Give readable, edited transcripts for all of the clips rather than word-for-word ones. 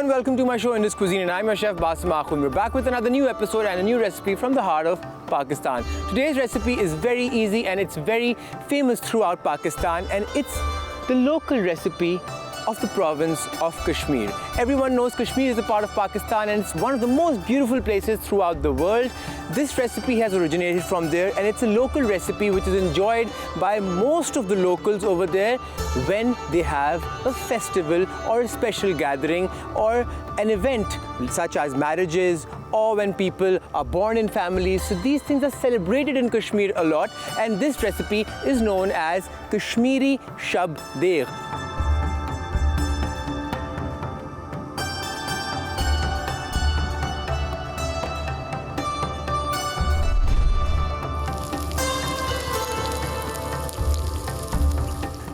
everyone, welcome to my show Indus Cuisine, and I'm your chef Basim Akhund. We're back with another new episode and a new recipe from the heart of Pakistan. Today's recipe is very easy and it's very famous throughout Pakistan, and it's the local recipe of the province of Kashmir. Everyone knows Kashmir is a part of Pakistan and it's one of the most beautiful places throughout the world. This recipe has originated from there, and it's a local recipe which is enjoyed by most of the locals over there when they have a festival or a special gathering or an event such as marriages or when people are born in families. So these things are celebrated in Kashmir a lot, and this recipe is known as Kashmiri Shab Deg.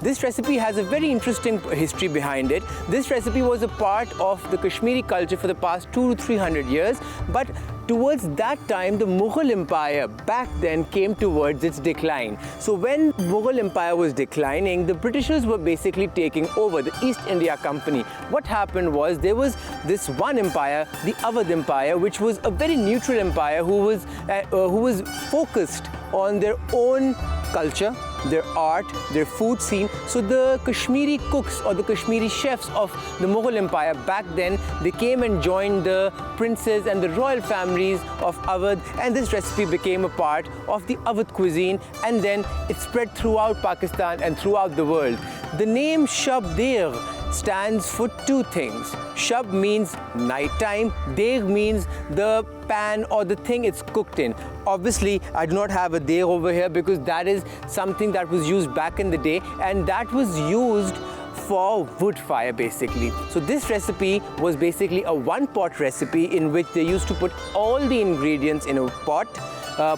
This recipe has a very interesting history behind it. This recipe was a part of the Kashmiri culture for the past 200 to 300 years, but towards that time, the Mughal Empire back then came towards its decline. So when Mughal Empire was declining, the Britishers were basically taking over, the East India Company. What happened was there was this one empire, the Awadh Empire, which was a very neutral empire who was focused on their own culture, their art, their food scene. So the Kashmiri cooks or the Kashmiri chefs of the Mughal Empire back then, they came and joined the princes and the royal families of Awadh, and this recipe became a part of the Awadh cuisine, and then it spread throughout Pakistan and throughout the world. The name Shab Deg stands for two things. Shab means nighttime, Deg means the pan or the thing it's cooked in. Obviously, I do not have a Deg over here because that is something that was used back in the day, and that was used for wood fire basically. So this recipe was basically a one-pot recipe in which they used to put all the ingredients in a pot,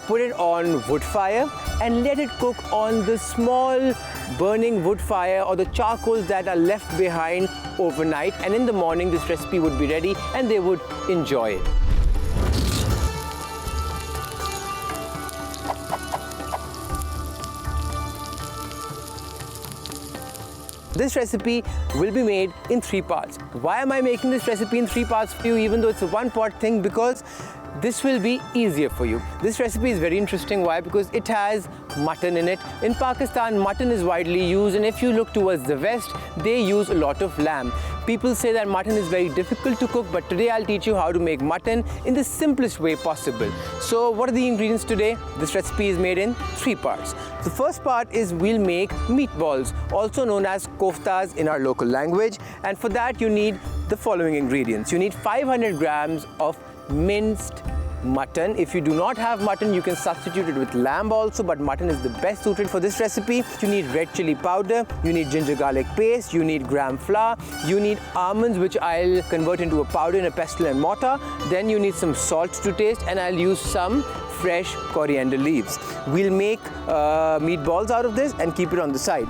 put it on wood fire and let it cook on the small burning wood fire or the charcoals that are left behind overnight, and in the morning this recipe would be ready and they would enjoy it. This recipe will be made in 3 parts. Why am I making this recipe in 3 parts for you even though it's a one-pot thing? Because this will be easier for you. This recipe is very interesting. Why? Because it has mutton in it. In Pakistan, mutton is widely used, and if you look towards the west, they use a lot of lamb. People say that mutton is very difficult to cook, but today I'll teach you how to make mutton in the simplest way possible. So what are the ingredients today? This recipe is made in 3 parts. The first part is we'll make meatballs, also known as koftas in our local language, and for that you need the following ingredients. You need 500 grams of minced mutton. If you do not have mutton, you can substitute it with lamb also, but mutton is the best suited for this recipe. You need red chili powder, you need ginger garlic paste, you need gram flour, you need almonds, which I'll convert into a powder in a pestle and mortar. Then you need some salt to taste, and I'll use some fresh coriander leaves. We'll make meatballs out of this and keep it on the side.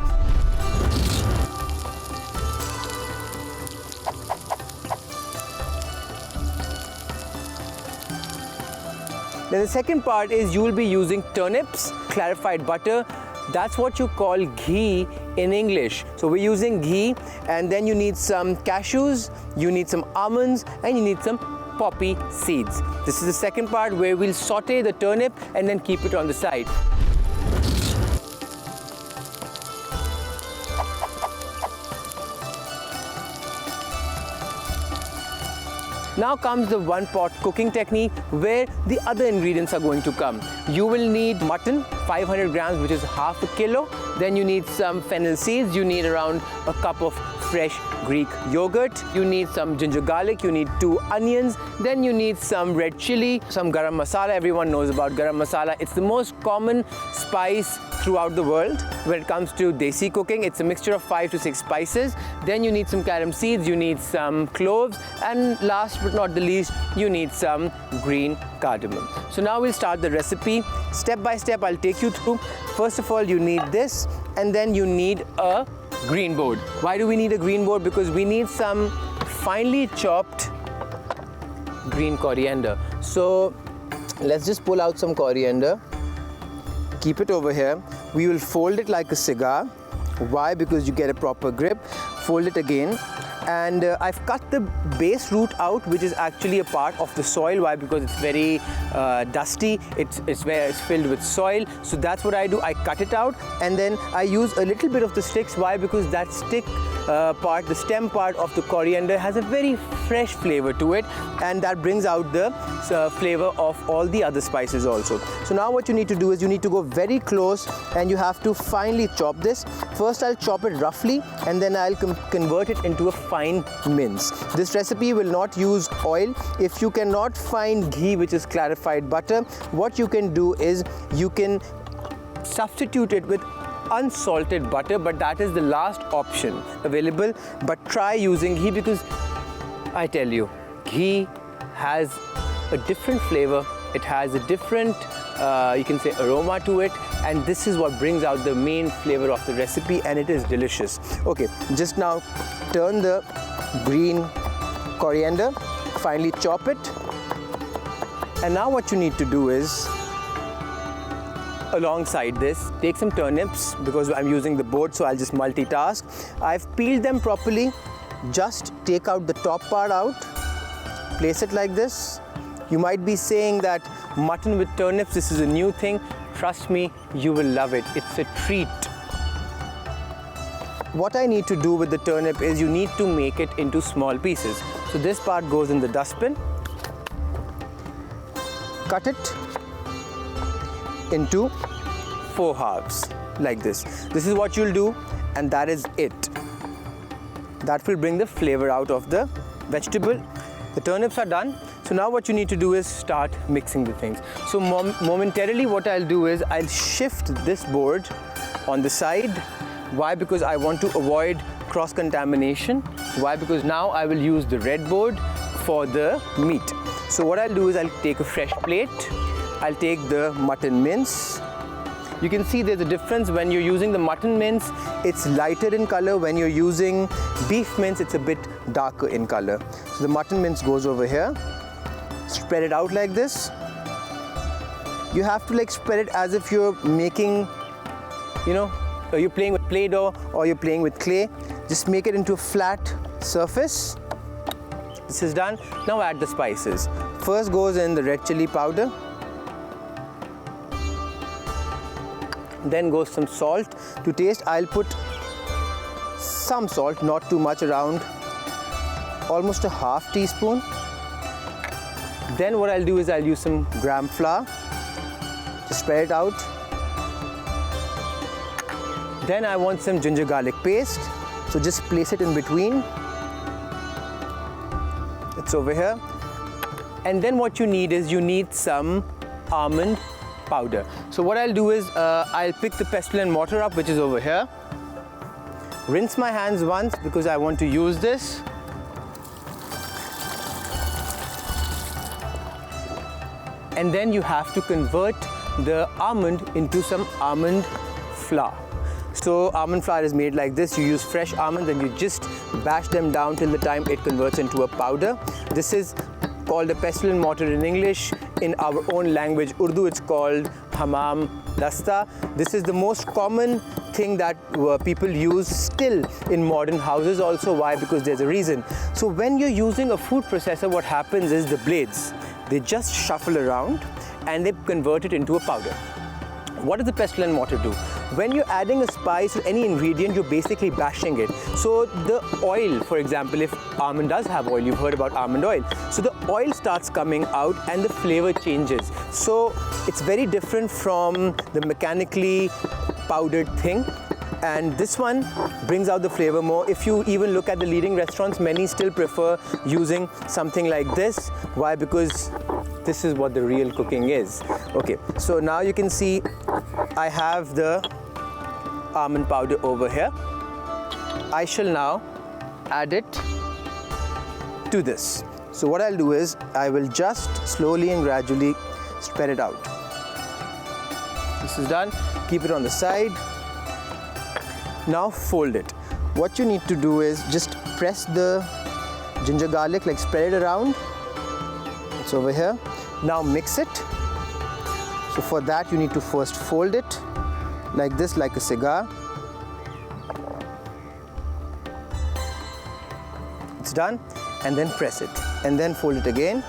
Then the second part is you will be using turnips, clarified butter. That's what you call ghee in English. So we're using ghee, and then you need some cashews, you need some almonds, and you need some poppy seeds. This is the second part where we'll saute the turnip and then keep it on the side. Now comes the one-pot cooking technique where the other ingredients are going to come. You will need mutton, 500 grams, which is half a kilo. Then you need some fennel seeds. You need around a cup of fresh Greek yogurt. You need some ginger garlic. You need 2 onions. Then you need some red chili, some garam masala. Everyone knows about garam masala. It's the most common spice throughout the world when it comes to desi cooking. It's a mixture of 5 to 6 spices. Then you need some carom seeds, you need some cloves, and last but not the least, you need some green cardamom. So now we'll start the recipe. Step by step, I'll take you through. First of all, you need this, and then you need a green board. Why do we need a green board? Because we need some finely chopped green coriander. So let's just pull out some coriander. Keep it over here. We will fold it like a cigar. Why? Because you get a proper grip. Fold it again. And I've cut the base root out, which is actually a part of the soil. Why? Because it's very dusty, it's filled with soil. So that's what I do, I cut it out, and then I use a little bit of the sticks. Why? Because that stick part, the stem part of the coriander has a very fresh flavor to it, and that brings out the flavor of all the other spices also. So now what you need to do is you need to go very close and you have to finely chop this. First I'll chop it roughly and then I'll convert it into a fine mince. This recipe will not use oil. If you cannot find ghee, which is clarified butter, what you can do is you can substitute it with unsalted butter, but that is the last option available. But try using ghee, because I tell you, ghee has a different flavor, it has a different you can say aroma to it, and this is what brings out the main flavor of the recipe, and it is delicious. Okay, just now turn the green coriander, finely chop it, and now what you need to do is, alongside this, take some turnips, because I'm using the board, so I'll just multitask. I've peeled them properly. Just take out the top part out, place it like this. You might be saying that mutton with turnips, this is a new thing. Trust me, you will love it. It's a treat. What I need to do with the turnip is you need to make it into small pieces. So this part goes in the dustbin. Cut it into 4 halves like this. This is what you'll do, and that is it. That will bring the flavor out of the vegetable. The turnips are done. So now what you need to do is start mixing the things. So momentarily what I'll do is I'll shift this board on the side. Why? Because I want to avoid cross-contamination. Why? Because now I will use the red board for the meat. So what I'll do is I'll take a fresh plate. I'll take the mutton mince. You can see there's a difference. When you're using the mutton mince, it's lighter in color. When you're using beef mince, it's a bit darker in color. So the mutton mince goes over here. Spread it out like this. You have to spread it as if you're making, you're playing with Play-Doh or you're playing with clay. Just make it into a flat surface. This is done. Now add the spices. First goes in the red chili powder. Then goes some salt. To taste, I'll put some salt, not too much, around almost a half teaspoon. Then what I'll do is I'll use some gram flour. Just spread it out. Then I want some ginger garlic paste. So just place it in between. It's over here. And then what you need is you need some almond powder. So what I'll do is I'll pick the pestle and mortar up, which is over here. Rinse my hands once because I want to use this. And then you have to convert the almond into some almond flour. So almond flour is made like this. You use fresh almonds and you just bash them down till the time it converts into a powder. This is called a pestle and mortar in English. In our own language, Urdu, it's called hammam dasta. This is the most common thing that people use still in modern houses also. Why? Because there's a reason. So when you're using a food processor, what happens is the blades, they just shuffle around and they convert it into a powder. What does the pestle and mortar do? When you're adding a spice or any ingredient, you're basically bashing it. So the oil, for example, if almond does have oil, you've heard about almond oil. So the oil starts coming out and the flavor changes. So it's very different from the mechanically powdered thing. And this one brings out the flavor more. If you even look at the leading restaurants, many still prefer using something like this. Why? Because this is what the real cooking is. Okay, so now you can see I have the almond powder over here. I shall now add it to this. So what I'll do is I will just slowly and gradually spread it out. This is done. Keep it on the side. Now fold it. What you need to do is just press the ginger garlic, spread it around. It's over here. Now mix it. So for that you need to first fold it like this, like a cigar. It's done. And then press it. And then fold it again.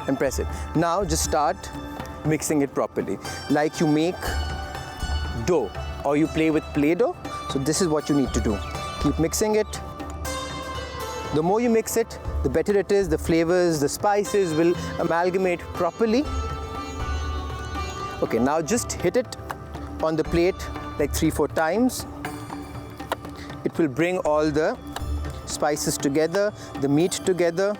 And press it. Now just start mixing it properly. Like you make dough or you play with Play-Doh. So this is what you need to do. Keep mixing it. The more you mix it, the better it is. The flavors, the spices will amalgamate properly. Okay, now just hit it on the plate like 3-4 times. It will bring all the spices together, the meat together.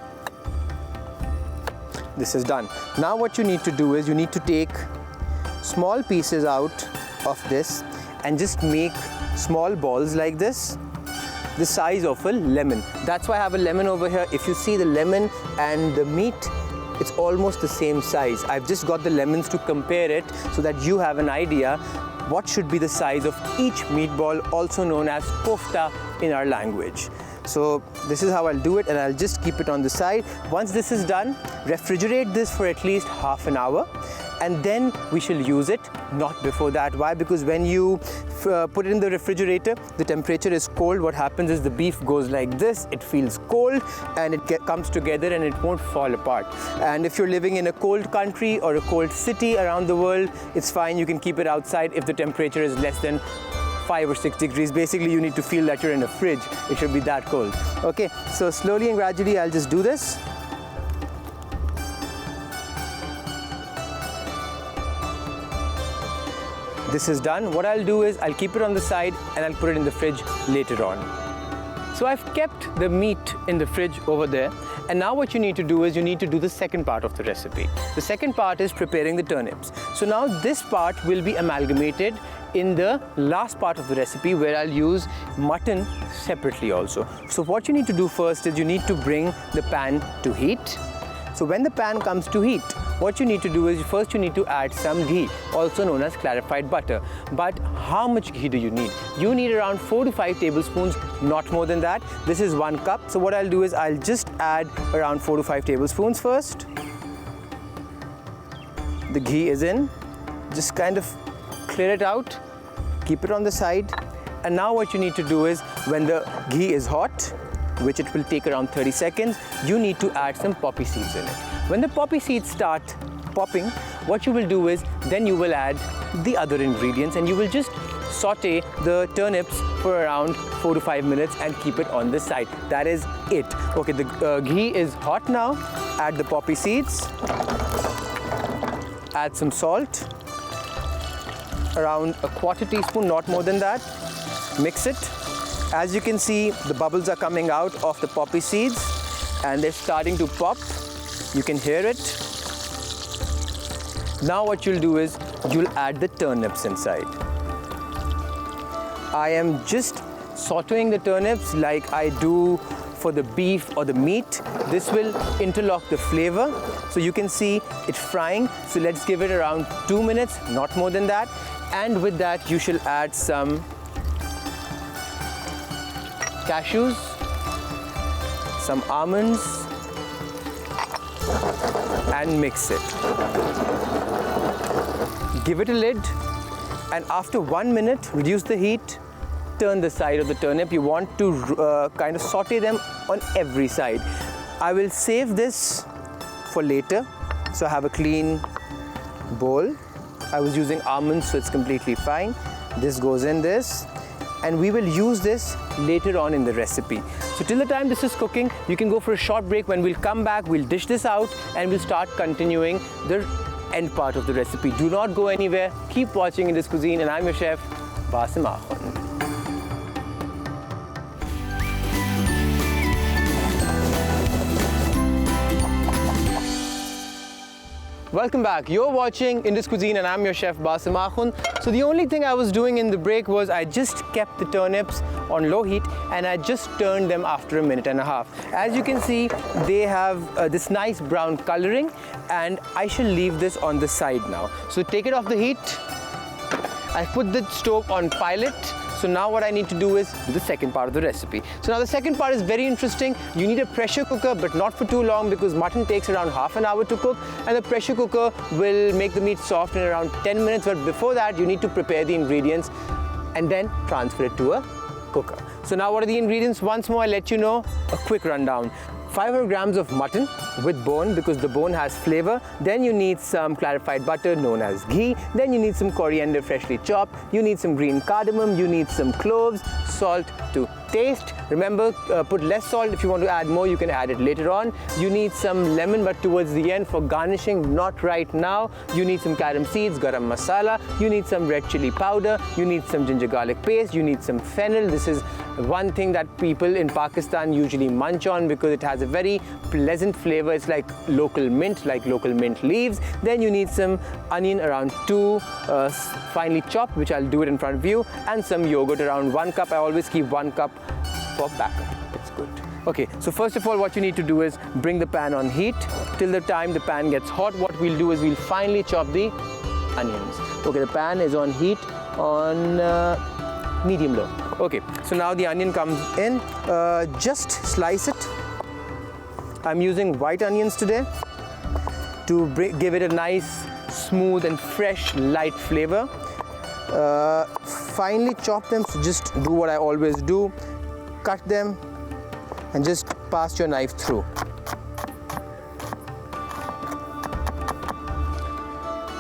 This is done. Now what you need to do is you need to take small pieces out of this and just make small balls like this, the size of a lemon. That's why I have a lemon over here. If you see the lemon and the meat, it's almost the same size. I've just got the lemons to compare it so that you have an idea what should be the size of each meatball, also known as kofta in our language. So this is how I'll do it, and I'll just keep it on the side. Once this is done, refrigerate this for at least half an hour, and then we shall use it, not before that. Why? Because when you put it in the refrigerator, the temperature is cold. What happens is the beef goes like this, it feels cold, and it comes together and it won't fall apart. And if you're living in a cold country or a cold city around the world, it's fine, you can keep it outside if the temperature is less than 5 or 6 degrees. Basically, you need to feel that you're in a fridge. It should be that cold. Okay, so slowly and gradually, I'll just do this. This is done. What I'll do is I'll keep it on the side and I'll put it in the fridge later on. So I've kept the meat in the fridge over there, and now what you need to do is you need to do the second part of the recipe. The second part is preparing the turnips. So now this part will be amalgamated in the last part of the recipe, where I'll use mutton separately also. So what you need to do first is you need to bring the pan to heat. So when the pan comes to heat, what you need to do is first you need to add some ghee, also known as clarified butter. But how much ghee do you need? You need around 4 to 5 tablespoons, not more than that. This is 1 cup. So what I'll do is I'll just add around 4 to 5 tablespoons first. The ghee is in. Just kind of clear it out, keep it on the side. And now what you need to do is when the ghee is hot, which it will take around 30 seconds, you need to add some poppy seeds in it. When the poppy seeds start popping, what you will do is then you will add the other ingredients and you will just saute the turnips for around 4 to 5 minutes and keep it on the side. That is it. Okay, the ghee is hot now. Add the poppy seeds. Add some salt. Around a 1/4 teaspoon, not more than that. Mix it. As you can see, the bubbles are coming out of the poppy seeds and they're starting to pop. You can hear it. Now what you'll do is you'll add the turnips inside. I am just sauteing the turnips like I do for the beef or the meat. This will interlock the flavor. So you can see it frying. So let's give it around 2 minutes, not more than that. And with that, you shall add some cashews, some almonds, and mix it. Give it a lid, and after 1 minute, reduce the heat, turn the side of the turnip. You want to kind of saute them on every side. I will save this for later, so I have a clean bowl. I was using almonds, so it's completely fine. This goes in this. And we will use this later on in the recipe. So till the time this is cooking, you can go for a short break. When we'll come back, we'll dish this out and we'll start continuing the end part of the recipe. Do not go anywhere. Keep watching Indus Cuisine, and I'm your chef, Basim Akhund. Welcome back. You're watching Indus Cuisine and I'm your chef Basim Akhund. So the only thing I was doing in the break was I just kept the turnips on low heat and I just turned them after 1.5 minutes. As you can see, they have this nice brown coloring, and I shall leave this on the side now. So take it off the heat. I put the stove on pilot. So now what I need to do is do the second part of the recipe. So now the second part is very interesting. You need a pressure cooker, but not for too long, because mutton takes around half an hour to cook, and the pressure cooker will make the meat soft in around 10 minutes. But before that, you need to prepare the ingredients and then transfer it to a cooker. So now what are the ingredients? Once more, I'll let you know. A quick rundown. 500 grams of mutton with bone, because the bone has flavor. Then you need some clarified butter known as ghee. Then you need some coriander freshly chopped. You need some green cardamom. You need some cloves, salt to taste. Remember, put less salt. If you want to add more, you can add it later on. You need some lemon, but towards the end for garnishing, not right now. You need some carom seeds, garam masala. You need some red chili powder. You need some ginger garlic paste. You need some fennel. This is one thing that people in Pakistan usually munch on because it has a very pleasant flavor. It's like local mint leaves. Then you need some onion, around 2 finely chopped, which I'll do it in front of you, and some yogurt, around 1 cup. I always keep 1 cup for backup. It's good. Okay, so first of all, what you need to do is bring the pan on heat. Till the time the pan gets hot, what we'll do is we'll finely chop the onions. Okay, the pan is on heat on medium low. Okay, so now the onion comes in. Just slice it. I'm using white onions today to give it a nice, smooth and fresh, light flavor. Finely chop them, so just do what I always do. Cut them and just pass your knife through.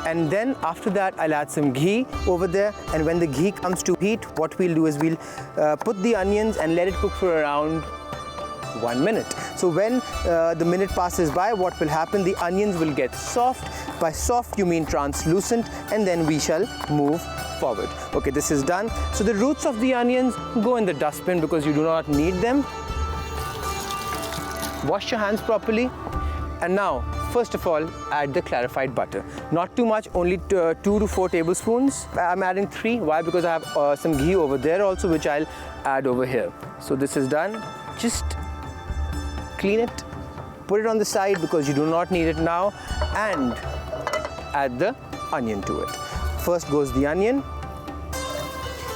And then after that, I'll add some ghee over there. And when the ghee comes to heat, what we'll do is we'll put the onions and let it cook for around 1 minute. So when the minute passes by, what will happen? The onions will get soft. By soft, you mean translucent, and then we shall move forward. Okay, this is done. So the roots of the onions go in the dustbin because you do not need them. Wash your hands properly. And now, first of all, add the clarified butter. Not too much, only 2 to 4 tablespoons. I'm adding 3. Why? Because I have some ghee over there also, which I'll add over here. So this is done. Just clean it, put it on the side because you do not need it now, and add the onion to it. First goes the onion.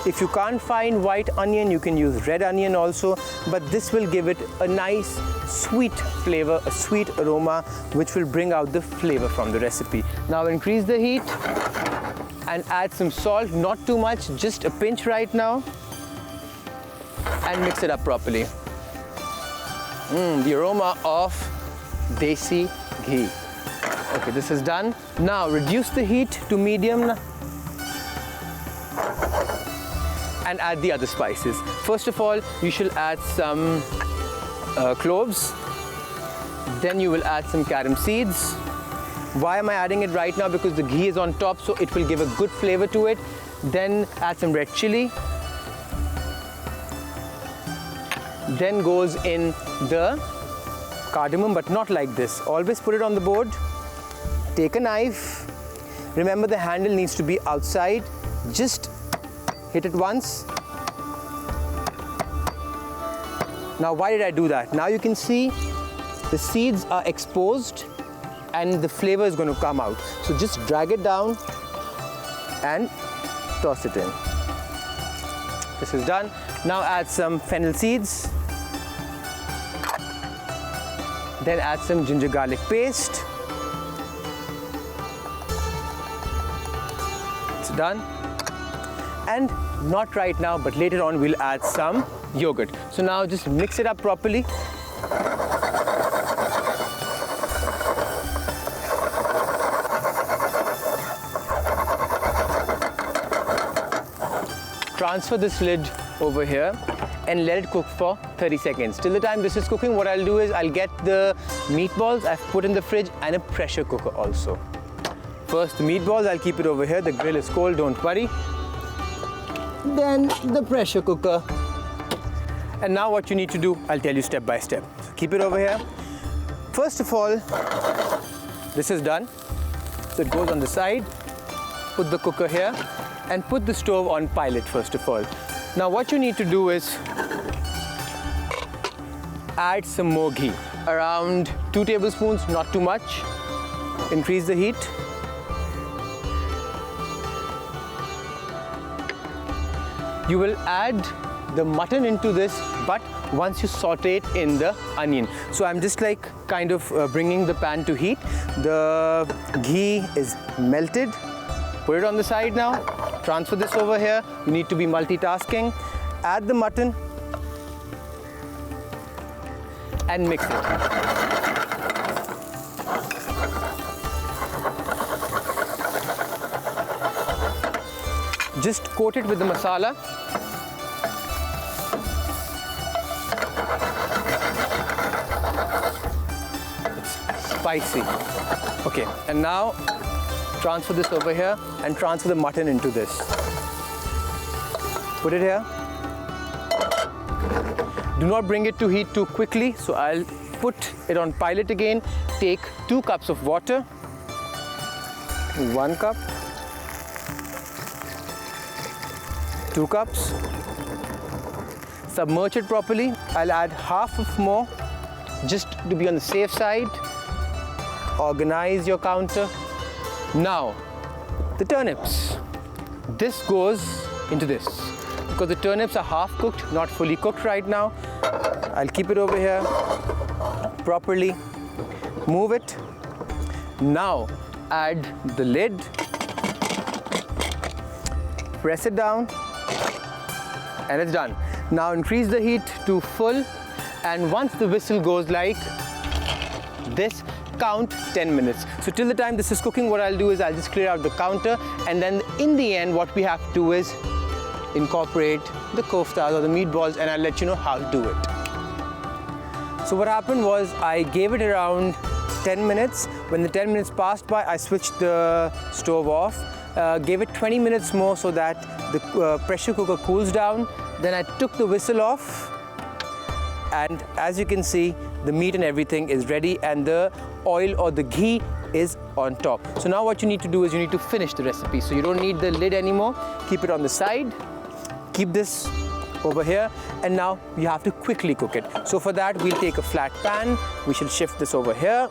If you can't find white onion, you can use red onion also, but this will give it a nice sweet flavor, a sweet aroma, which will bring out the flavor from the recipe. Now increase the heat and add some salt, not too much, just a pinch right now, and mix it up properly. The aroma of desi ghee. Okay, this is done. Now reduce the heat to medium and add the other spices. First of all, you shall add some cloves. Then you will add some carom seeds. Why am I adding it right now? Because the ghee is on top, so it will give a good flavor to it. Then add some red chili. Then goes in the cardamom, but not like this. Always put it on the board. Take a knife. Remember, the handle needs to be outside. Just hit it once. Now, why did I do that? Now you can see the seeds are exposed and the flavor is going to come out. So just drag it down and toss it in. This is done. Now add some fennel seeds. Then add some ginger garlic paste. It's done. And not right now, but later on we'll add some yogurt. So now just mix it up properly. Transfer this lid over here and let it cook for 30 seconds. Till the time this is cooking, what I'll do is I'll get the meatballs I've put in the fridge and a pressure cooker also. First the meatballs, I'll keep it over here. The grill is cold, don't worry. Then the pressure cooker. And now what you need to do, I'll tell you step by step. So keep it over here. First of all, this is done. So it goes on the side. Put the cooker here and put the stove on pilot first of all. Now what you need to do is add some more ghee. Around 2 tablespoons, not too much. Increase the heat. You will add the mutton into this, but once you saute it in the onion. So I'm just like kind of bringing the pan to heat. The ghee is melted. Put it on the side now. Transfer this over here. You need to be multitasking. Add the mutton and mix it. Just coat it with the masala. It's spicy. Okay, and now transfer this over here and transfer the mutton into this. Put it here. Do not bring it to heat too quickly, so I'll put it on pilot again. Take 2 cups of water, 1 cup, 2 cups. Submerge it properly. I'll add half of more just to be on the safe side. Organize your counter. Now, the turnips. This goes into this because the turnips are half cooked, not fully cooked right now. I'll keep it over here properly. Move it. Now, add the lid. Press it down. And it's done. Now increase the heat to full, and once the whistle goes like this, count 10 minutes. So till the time this is cooking, what I'll do is I'll just clear out the counter, and then in the end what we have to do is incorporate the koftas or the meatballs, and I'll let you know how to do it. So what happened was I gave it around 10 minutes. When the 10 minutes passed by, I switched the stove off, gave it 20 minutes more so that the pressure cooker cools down. Then I took the whistle off, and as you can see, the meat and everything is ready, and the oil or the ghee is on top. So now what you need to do is you need to finish the recipe. So you don't need the lid anymore. Keep it on the side. Keep this over here, and now you have to quickly cook it. So for that, we'll take a flat pan. We shall shift this over here.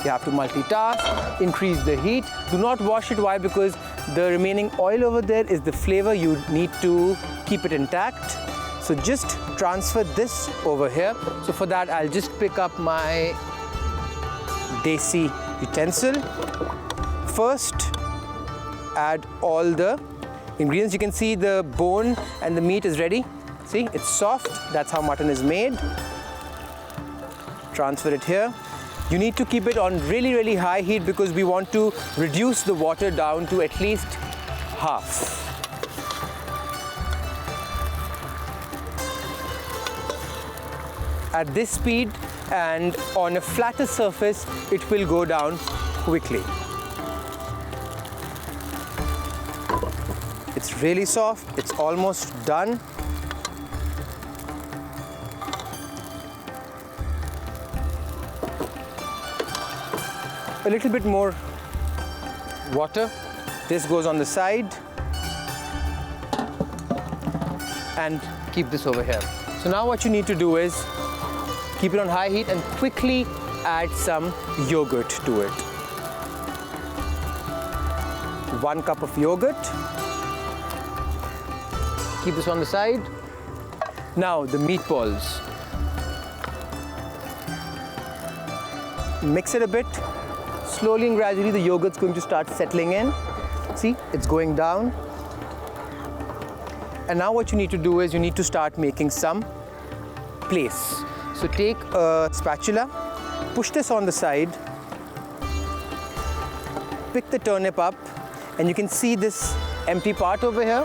You have to multitask, increase the heat. Do not wash it. Why? Because the remaining oil over there is the flavor. You need to keep it intact. So just transfer this over here. So for that, I'll just pick up my desi utensil. First, add all the ingredients. You can see the bone and the meat is ready. See, it's soft. That's how mutton is made. Transfer it here. You need to keep it on really, really high heat because we want to reduce the water down to at least half. At this speed and on a flatter surface, it will go down quickly. It's really soft. It's almost done. A little bit more water. This goes on the side, and keep this over here. So now what you need to do is keep it on high heat and quickly add some yogurt to it. 1 cup of yogurt. Keep this on the side. Now the meatballs. Mix it a bit. Slowly and gradually the yogurt's going to start settling in. See, it's going down. And now what you need to do is you need to start making some place. So take a spatula, push this on the side, pick the turnip up, and you can see this empty part over here.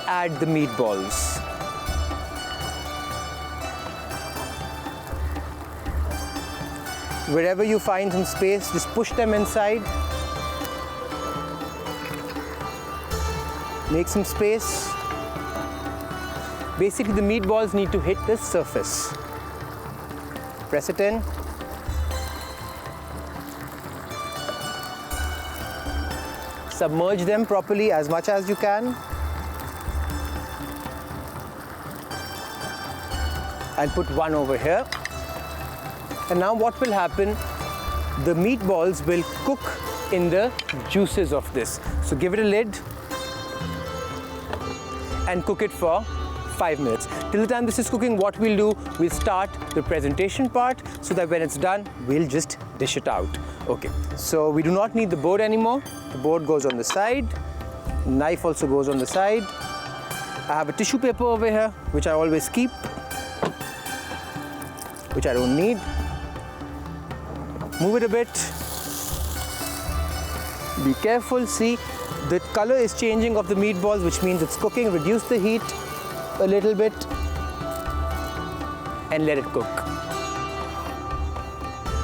Add the meatballs. Wherever you find some space, just push them inside. Make some space. Basically, the meatballs need to hit this surface. Press it in. Submerge them properly as much as you can. I'll put one over here. And now what will happen? The meatballs will cook in the juices of this. So give it a lid and cook it for 5 minutes. Till the time this is cooking, what we'll do, we'll start the presentation part so that when it's done, we'll just dish it out. Okay, so we do not need the board anymore. The board goes on the side. Knife also goes on the side. I have a tissue paper over here, which I always keep. which I don't need. Move it a bit. Be careful. See, the color is changing of the meatballs, which means it's cooking. Reduce the heat a little bit and let it cook.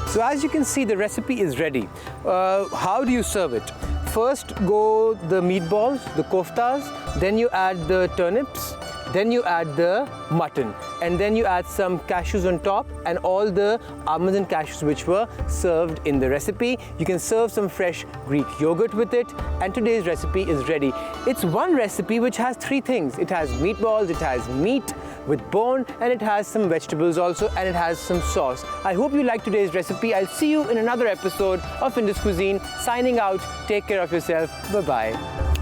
So as you can see, the recipe is ready. How do you serve it? First go the meatballs, the koftas, then you add the turnips, then you add the mutton, and then you add some cashews on top and all the almonds and cashews which were served in the recipe. You can serve some fresh Greek yogurt with it, and today's recipe is ready. It's one recipe which has three things. It has meatballs, it has meat with bone, and it has some vegetables also, and it has some sauce. I hope you liked today's recipe. I'll see you in another episode of Indus Cuisine. Signing out. Take care of yourself. Bye-bye.